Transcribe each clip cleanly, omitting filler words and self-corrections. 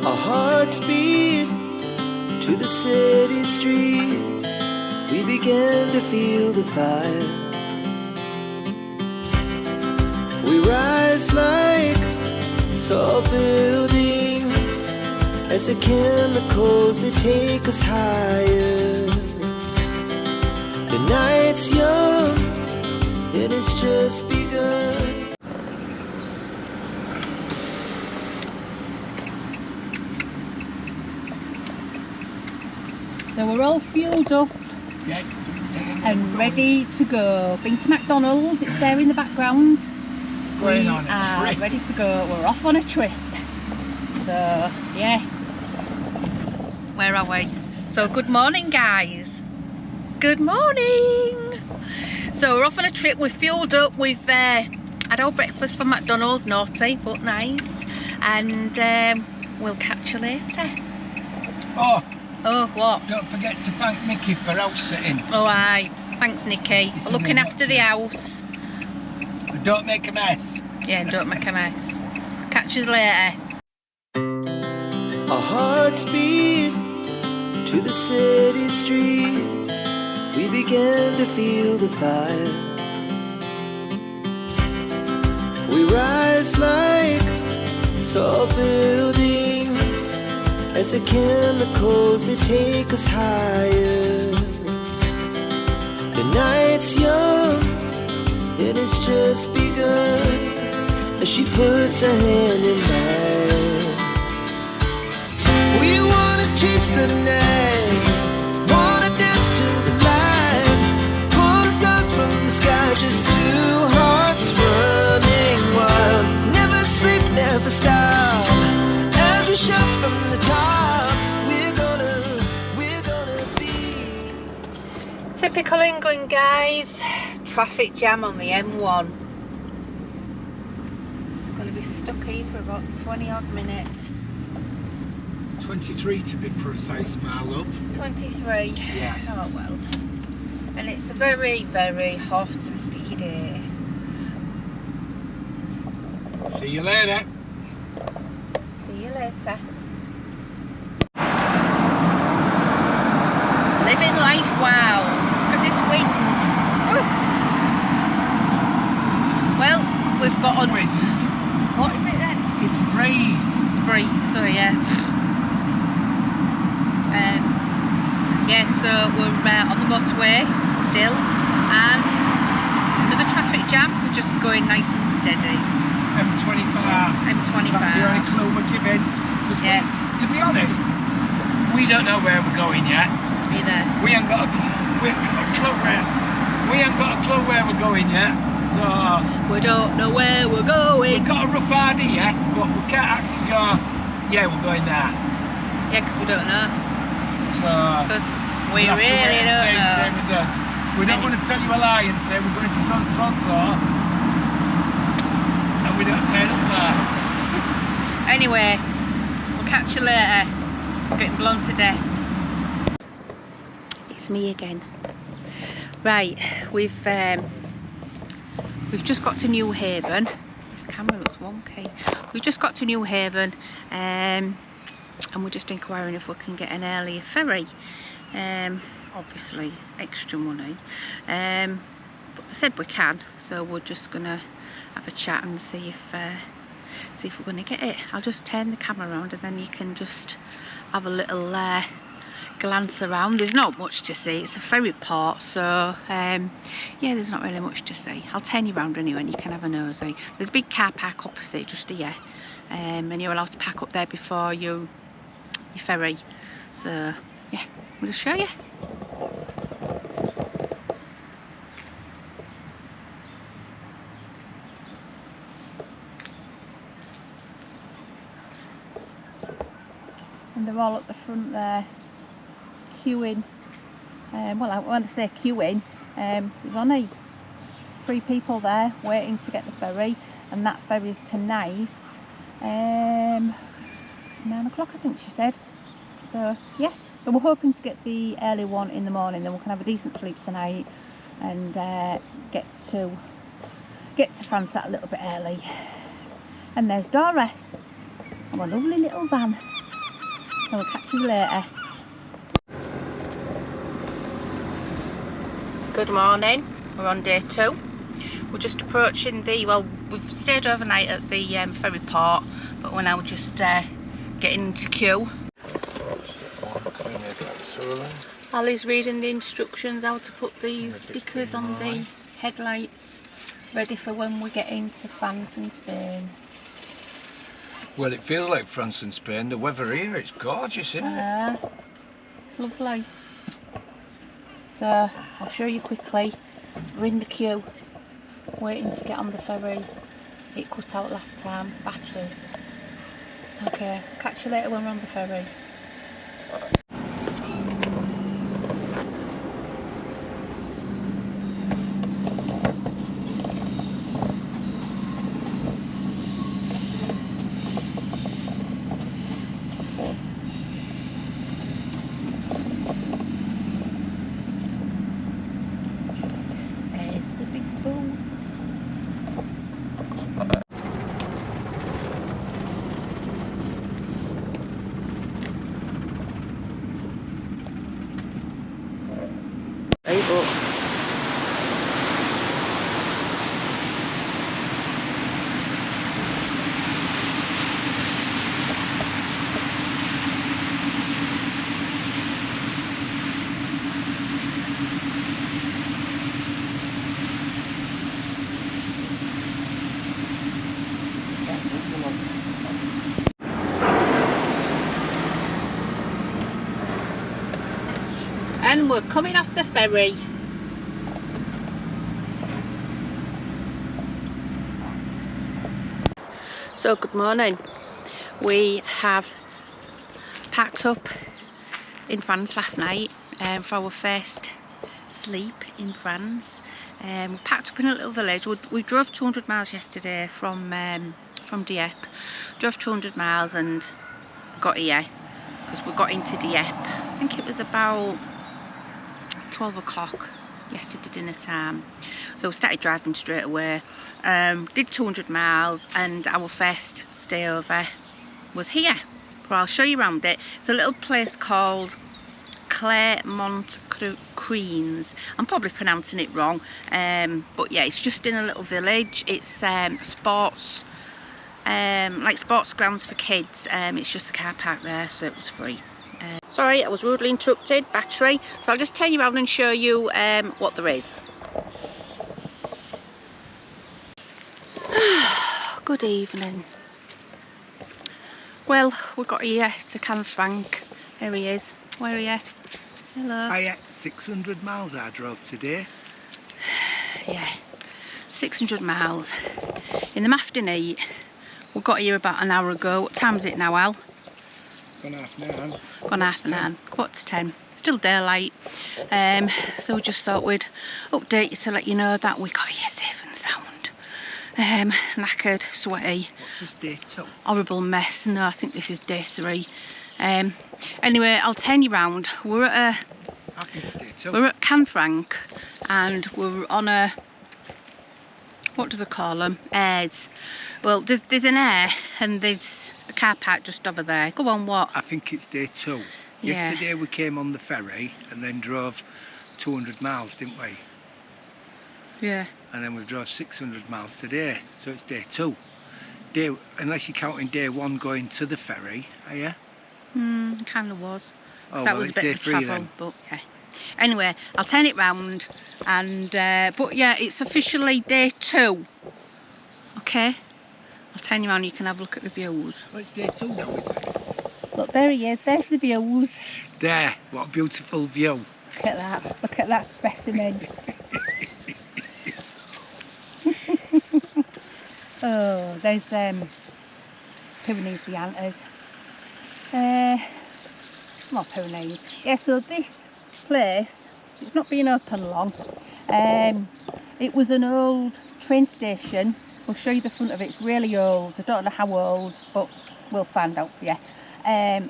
Our hearts beat to the city streets. We began to feel the fire. We rise like tall buildings as the chemicals that take us higher. The night's young, it has just begun. So we're all fueled up and ready to go. Been to McDonald's, it's there in the background. We are ready to go. We're off on a trip. So yeah, where are we? So good morning, guys. Good morning. So we're off on a trip. We're fueled up. We've had our breakfast from McDonald's, naughty but nice, and we'll catch you later. Oh, what? Don't forget to thank Nikki for house sitting. Oh, aye. Thanks, Nikki. For looking after the house. And don't make a mess. Yeah, and don't make a mess. Catch us later. Our hearts beat to the city streets. We began to feel the fire. We rise like tall buildings as the chemicals that take us higher. The night's young, it has just begun. As she puts her hand in mine, we wanna chase the night, wanna dance to the light, pull the stars from the sky, just two hearts running wild. Never sleep, never stop, as we shout from the top, we're gonna be. Typical England, guys. Traffic jam on the M1. Going to be stuck here for about 20 odd minutes. 23 to be precise, my love. 23. Yes. Oh well. And it's a very, very hot, sticky day. See you later. See you later. Living life wild. Look at this wind. Ooh. Well, we've got on Wind. What is it then? It's breeze. Breeze. So yeah. Yeah. So we're on the motorway still, and another traffic jam. We're just going nice and steady. M25. M25. That's the only clue we're giving. Yeah. To be honest, we don't know where we're going yet. Either. We ain't got a clue where we're going yet. So We don't know where we're going. we've got a rough idea, but we can't actually go, yeah, we're going there. Yeah, because we don't know. So Because we you'll have to wait really and don't see, know. same as us. We don't want to tell you a lie and say we're going to so and we don't turn up there. Anyway, we'll catch you later. I'm getting blown to death. It's me again. Right, we've just got to Newhaven. This camera looks wonky. We've just got to Newhaven, and we're just inquiring if we can get an earlier ferry. Obviously extra money, but they said we can, so we're just gonna have a chat and see if we're gonna get it. I'll just turn the camera around and then you can just have a little glance around. There's not much to see. It's a ferry port, so yeah, there's not really much to see. I'll turn you around anyway and you can have a nosy. There's a big car park opposite just here, and you're allowed to park up there before your ferry. So yeah, we'll just show you. And they're all at the front there, queuing. Well, when I say queuing, there's only 3 people there waiting to get the ferry, and that ferry's tonight, 9 o'clock I think she said. So yeah, so we're hoping to get the early one in the morning, then we can have a decent sleep tonight and get to France that a little bit early. And there's Dora, and a lovely little van. I will catch you later. Good morning, we're on day 2. We're just approaching the, well, we've stayed overnight at the ferry port, but we're now just getting into queue. Ali's reading the instructions how to put these stickers on the headlights, ready for when we get into France and Spain. Well, it feels like France and Spain. The weather here, it's gorgeous, isn't it? It's lovely. So I'll show you quickly. We're in the queue, waiting to get on the ferry. It cut out last time, batteries. Okay, catch you later when we're on the ferry. And we're coming off the ferry. So good morning. We have packed up in France last night for our first sleep in France. We packed up in a little village. We drove 200 miles yesterday from Dieppe. Drove 200 miles and got here because we got into Dieppe. I think it was about 12 o'clock yesterday dinner time, so we started driving straight away. Did 200 miles and our first stay over was here. Well, I'll show you around it. It's a little place called Clermont-Crines. I'm probably pronouncing it wrong, but yeah, it's just in a little village. It's sports, like sports grounds for kids. It's just a car park there, so it was free. Sorry, I was rudely interrupted, battery. So I'll just turn you around and show you what there is. Good evening. Well, we got here to Canfranc. There he is. Where are you? Hello. Hiya, 600 miles I drove today. Yeah, 600 miles. In the afternoon, we got here about an hour ago. What time is it now, Al? Gone half 9. Gone half 9. Quarter to 10. Still daylight. So we just thought we'd update you to let you know that we got here safe and sound. Knackered, sweaty. What's this day 2? Horrible mess. No, I think this is day 3. Anyway, I'll turn you round. We're at I think it's day 2. we're at Canfranc and we're on a, what do they call them? Airs. Well, there's an air and there's a car park just over there. Go on, what? I think it's day 2. Yeah. Yesterday we came on the ferry and then drove 200 miles, didn't we? Yeah. And then we've drove 600 miles today, so it's day 2. Unless you're counting day 1 going to the ferry, are you? Kind of was. Oh, That well, was a it's bit day of 3 travel, then. but yeah. Anyway, I'll turn it round and but yeah, it's officially day 2. Okay. I'll turn you around. You can have a look at the views. Well, it's day 2 now, is it? Look, there he is. There's the views. There, what a beautiful view. Look at that. Look at that specimen. Oh, there's Pyrenees behind us. Not Pyrenees. Yeah, so this place, it's not been open long. It was an old train station. We'll show you the front of it. It's really old. I don't know how old, but we'll find out for you.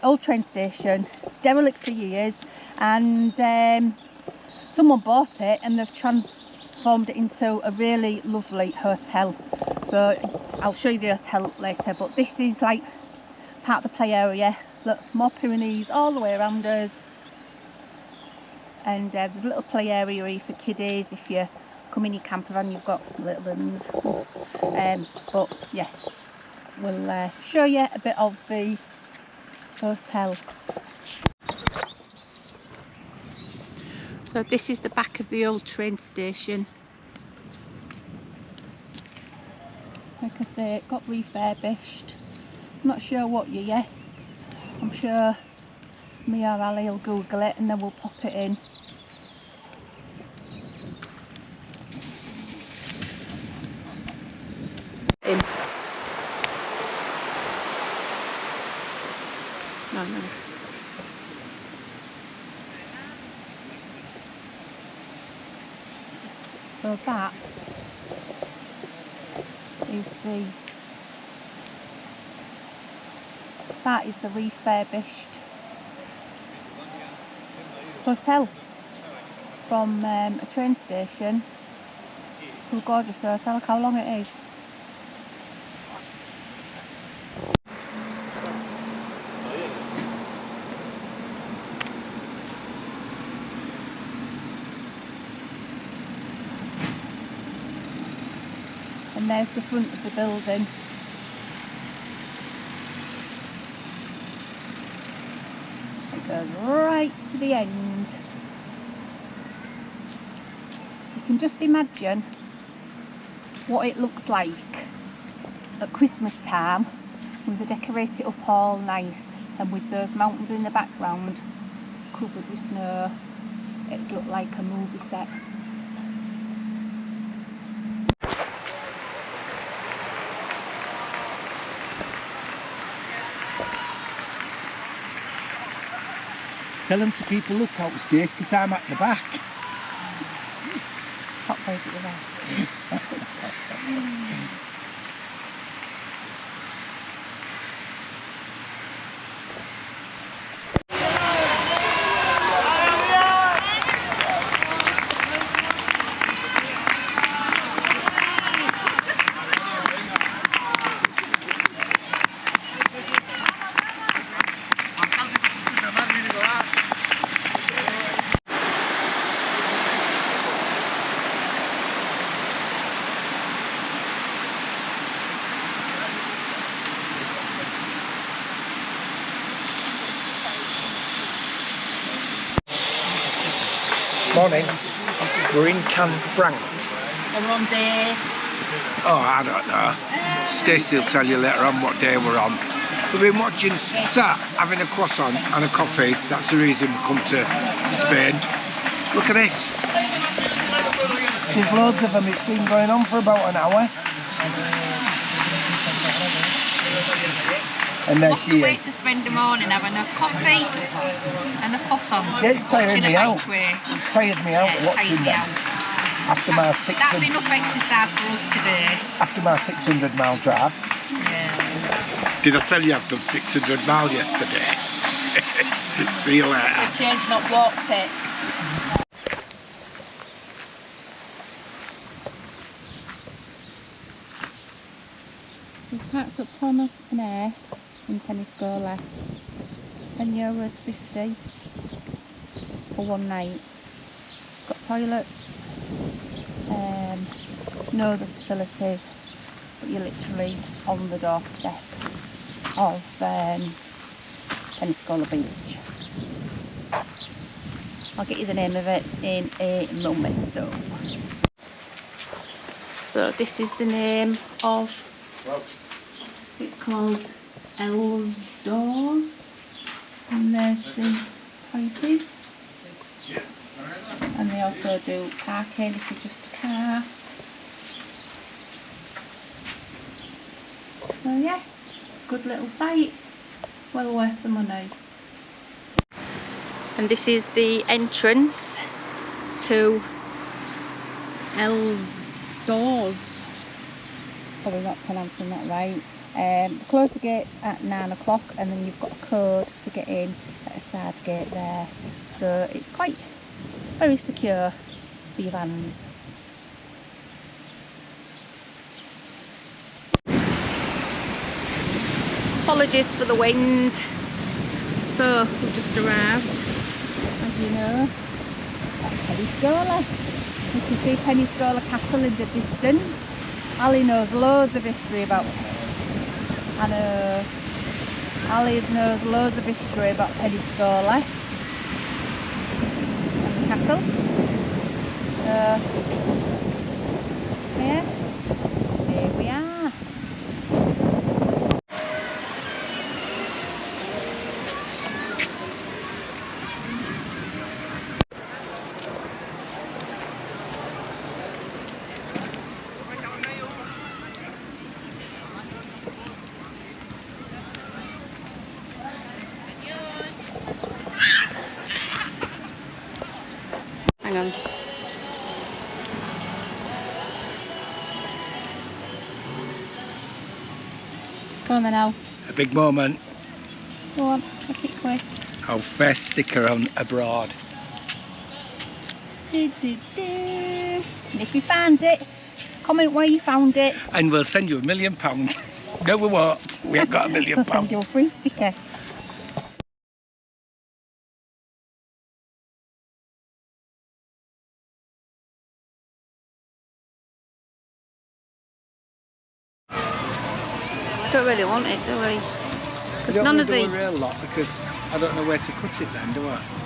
Old train station, derelict for years, and someone bought it and they've transformed it into a really lovely hotel. So I'll show you the hotel later, but this is like part of the play area. Look, more Pyrenees all the way around us. And there's a little play area here for kiddies. If you come in your camper van, you've got little ones. But yeah, we'll show you a bit of the hotel. So this is the back of the old train station. Like I say, it got refurbished. I'm not sure what year yet. I'm sure me or Ali will Google it and then we'll pop it in. No. So that is the refurbished hotel from a train station to a gorgeous hotel. Look how long it is. And there's the front of the building. It goes right to the end. You can just imagine what it looks like at Christmas time when they decorate it up all nice and with those mountains in the background covered with snow. It'd look like a movie set. Tell them to keep a lookout for Stace because I'm at the back. Top place at the back. Morning. We're in Canfranc. And we're on day... Oh, I don't know. Stacey will tell you later on what day we're on. We've been watching, sat, having a croissant and a coffee. That's the reason we come to Spain. Look at this. There's loads of them. It's been going on for about an hour. And there she way is. to spend the morning having a coffee and a croissant. Yeah, it's tired me out. Banquet. It's tired me out watching them. After my 600... That's enough exercise for us today. After my 600-mile drive. Yeah. Did I tell you I've done 600 miles yesterday? See you later. The change not walked it. So we've parked up on an air in Peniscola. €10.50 for one night. It's got toilets, no other facilities, but you're literally on the doorstep of Peniscola Beach. I'll get you the name of it in a momento. So this is the name of, it's called Els Doors, and there's the prices. And they also do parking if you're just a car. So yeah, it's a good little site, well worth the money. And this is the entrance to Els Doors. Probably not pronouncing that right. They close the gates at 9 o'clock and then you've got a code to get in at a side gate there. So it's quite very secure for your vans. Apologies for the wind. So we've just arrived, as you know, at Peniscola. You can see Peniscola Castle in the distance. Ali knows loads of history about Ali knows loads of history about Peniscola and the castle. So yeah, here we are. Hang on. Go on then, Al. A big moment. Go on, make it quick. Our first sticker on abroad. Do, do, do. And if you found it, comment where you found it. And we'll send you £1 million. No, we won't. We ain't got £1 million. I'll send you a free sticker. Don't really want it, do we? Because none of a the real lot because I don't know where to cut it then, do I?